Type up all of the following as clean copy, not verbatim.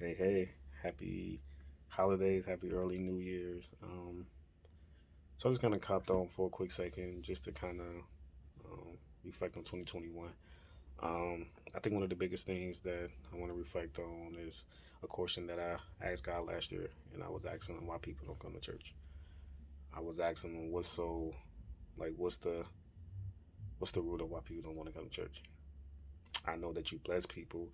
Hey, happy holidays, happy early New Year's. So I'm just gonna copped on for a quick second just to kind of reflect on 2021. I think one of the biggest things that I want to reflect on is a question that I asked God last year, and I was asking him why people don't come to church. I was asking him what's the root of why people don't want to come to church. I know that you bless people.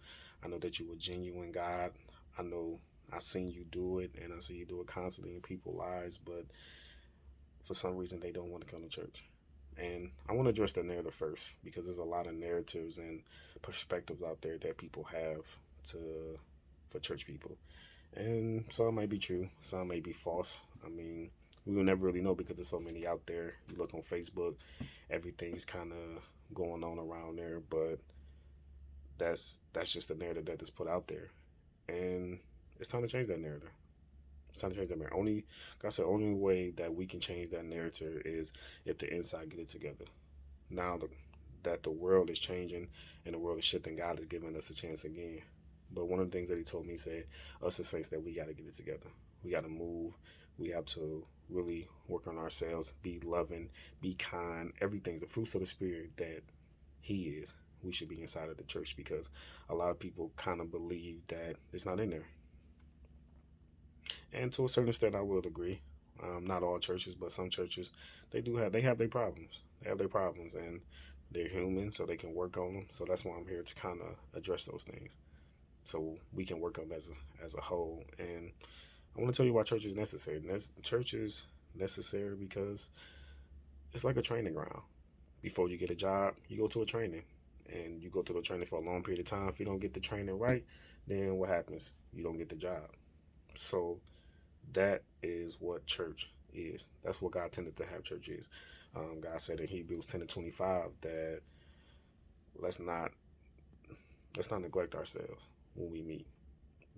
I know that you a genuine God. I know I seen you do it, and I see you do it constantly in people's lives. But for some reason, they don't want to come to church. And I want to address the narrative first because there's a lot of narratives and perspectives out there that people have to for church people, and some may be true, some may be false. I mean, we will never really know because there's so many out there. You look on Facebook, everything's kind of going on around there, but that's just the narrative that is put out there, and it's time to change that narrative. It's time to change that narrative. Only, like I said, only way that we can change that narrative is if the inside get it together. Now that the world is changing and the world is shifting, God is giving us a chance again. But one of the things that He told me, he said, us as saints, that we got to get it together. We got to move. We have to really work on ourselves, be loving, be kind. Everything's the fruits of the Spirit that He is. We should be inside of the church because a lot of people kind of believe that it's not in there. And to a certain extent, I will agree. Not all churches, but some churches, they have their problems. They have their problems, and they're human, so they can work on them. So that's why I'm here to kind of address those things, so we can work on them as a whole. And I want to tell you why church is necessary. Church is necessary because it's like a training ground. Before you get a job, you go to a training, and you go through the training for a long period of time. If you don't get the training right, then what happens? You don't get the job. So that is what church is. That's what God tended to have church is. God said in Hebrews 10:25 that let's not let's not neglect ourselves when we meet.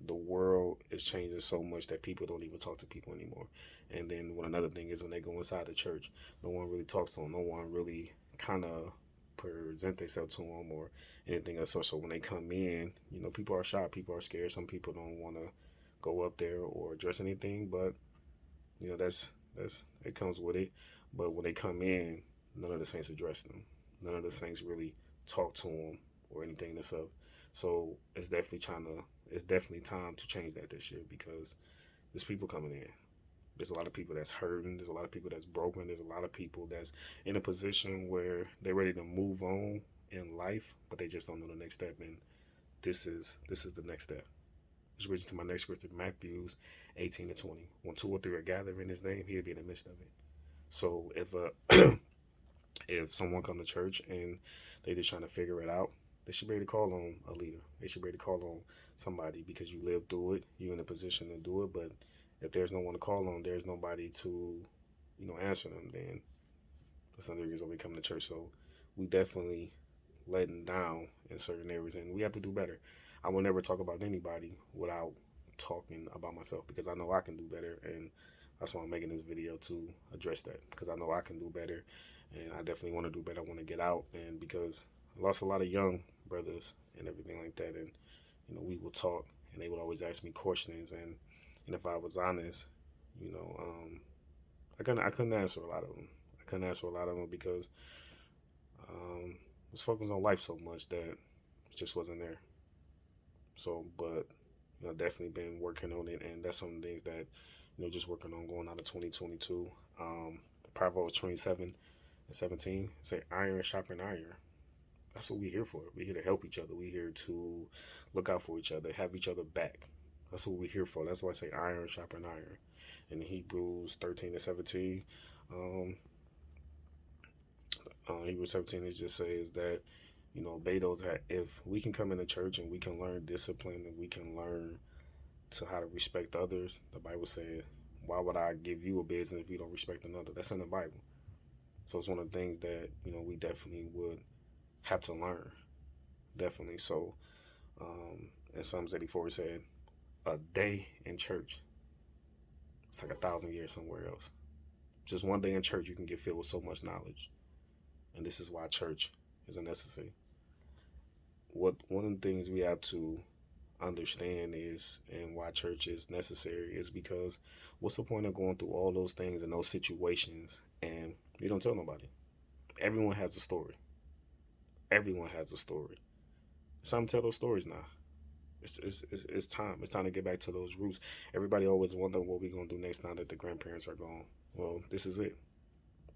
The world is changing so much that people don't even talk to people anymore. And then when another thing is when they go inside the church, no one really talks to them. No one really kind of present themselves to them or anything else. So when they come in, people are shy, people are scared. Some people don't want to go up there or address anything, but that's it comes with it. But when they come in, none of the saints address them. None of the saints really talk to them or anything that's up. So it's definitely time to change that this year because there's people coming in. There's a lot of people that's hurting. There's a lot of people that's broken. There's a lot of people that's in a position where they're ready to move on in life, but they just don't know the next step. And this is the next step. Which brings to my next scripture, Matthew 18-20. When two or three are gathered in His name, He'll be in the midst of it. So if someone come to church and they just trying to figure it out, they should be able to call on a leader. They should be able to call on somebody because you lived through it. You're in a position to do it. But if there's no one to call on, there's nobody to, answer them. Then that's another reason we come to church. So we definitely letting down in certain areas, and we have to do better. I will never talk about anybody without talking about myself because I know I can do better, and that's why I'm making this video to address that because I know I can do better, and I definitely want to do better. I want to get out, and because I lost a lot of young brothers and everything like that, and we would talk, and they would always ask me questions, and if I was honest, you know, um, I couldn't answer a lot of them. I couldn't answer a lot of them because I was focused on life so much that it just wasn't there. So, but definitely been working on it, and that's some of the things that just working on going out of 2022. Proverbs 27:17 say, "Iron sharpen iron." That's what we're here for. We're here to help each other. We're here to look out for each other, have each other back. That's what we're here for. That's why I say iron sharpen iron. In Hebrews 13:17, um, Hebrews 17 it just says that obey those that if we can come into church and we can learn discipline and we can learn to how to respect others. The Bible said, "Why would I give you a business if you don't respect another?" That's in the Bible. So it's one of the things that we definitely would have to learn. Definitely. So in Psalms 84 it said, "A day in church, it's like 1,000 years somewhere else." Just one day in church, you can get filled with so much knowledge, and this is why church is a necessity. What one of the things we have to understand is, and why church is necessary, is because what's the point of going through all those things and those situations and you don't tell nobody? Everyone has a story. Everyone has a story. Some tell those stories now. It's time. It's time to get back to those roots. Everybody always wonder what we're gonna do next now that the grandparents are gone. Well, this is it.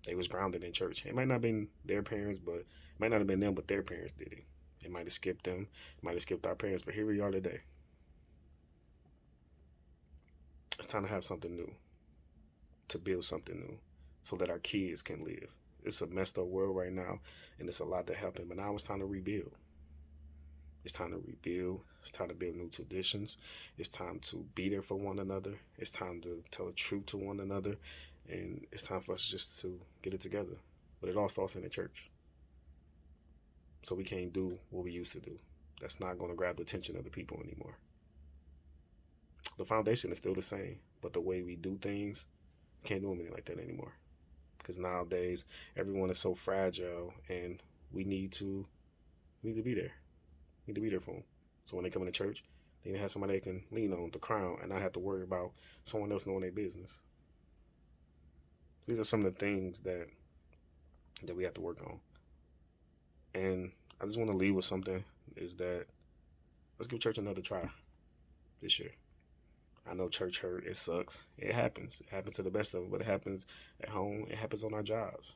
They was grounded in church. It might not have been their parents, but it might not have been them, but their parents did it. It might have skipped them. It might have skipped our parents, but here we are today. It's time to have something new, to build something new, so that our kids can live. It's a messed up world right now, and it's a lot to happen. But now it's time to rebuild. It's time to rebuild. It's time to build new traditions. It's time to be there for one another. It's time to tell the truth to one another. And it's time for us just to get it together. But it all starts in the church. So we can't do what we used to do. That's not going to grab the attention of the people anymore. The foundation is still the same, but the way we do things, can't do anything like that anymore. Because nowadays, everyone is so fragile, and we need to be there. We need to be there for them. So when they come into church, they need to have somebody they can lean on, the crown, and not have to worry about someone else knowing their business. These are some of the things that we have to work on. And I just want to leave with something, is that let's give church another try this year. I know church hurt. It sucks. It happens. It happens to the best of them, but it happens at home. It happens on our jobs.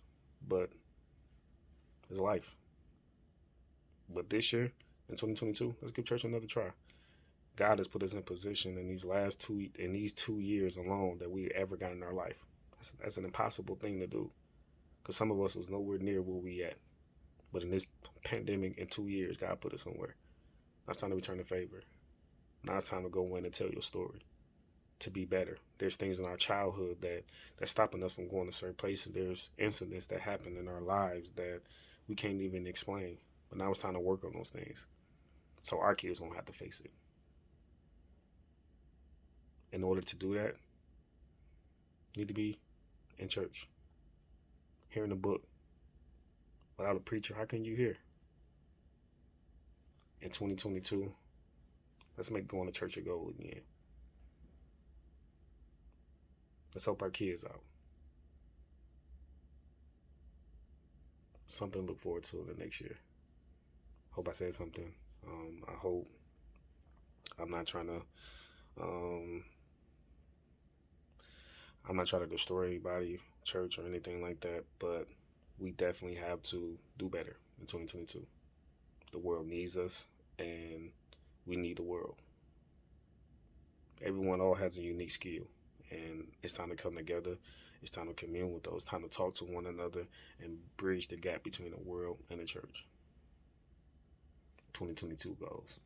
But it's life. But this year, in 2022, let's give church another try. God has put us in position in these 2 years alone that we ever got in our life. That's an impossible thing to do, because some of us was nowhere near where we at. But in this pandemic, in 2 years, God put us somewhere. Now it's time to return the favor. Now it's time to go in and tell your story, to be better. There's things in our childhood that's stopping us from going to certain places. There's incidents that happen in our lives that we can't even explain. But now it's time to work on those things, so our kids won't have to face it. In order to do that, you need to be in church, hearing a book. Without a preacher, how can you hear? In 2022, let's make going to church a goal again. Let's help our kids out. Something to look forward to in the next year. Hope I said something. I hope I'm not trying to destroy anybody, church, or anything like that, but we definitely have to do better in 2022. The world needs us, and we need the world. Everyone all has a unique skill, and it's time to come together. It's time to commune with those. It's time to talk to one another and bridge the gap between the world and the church. 2022 goals.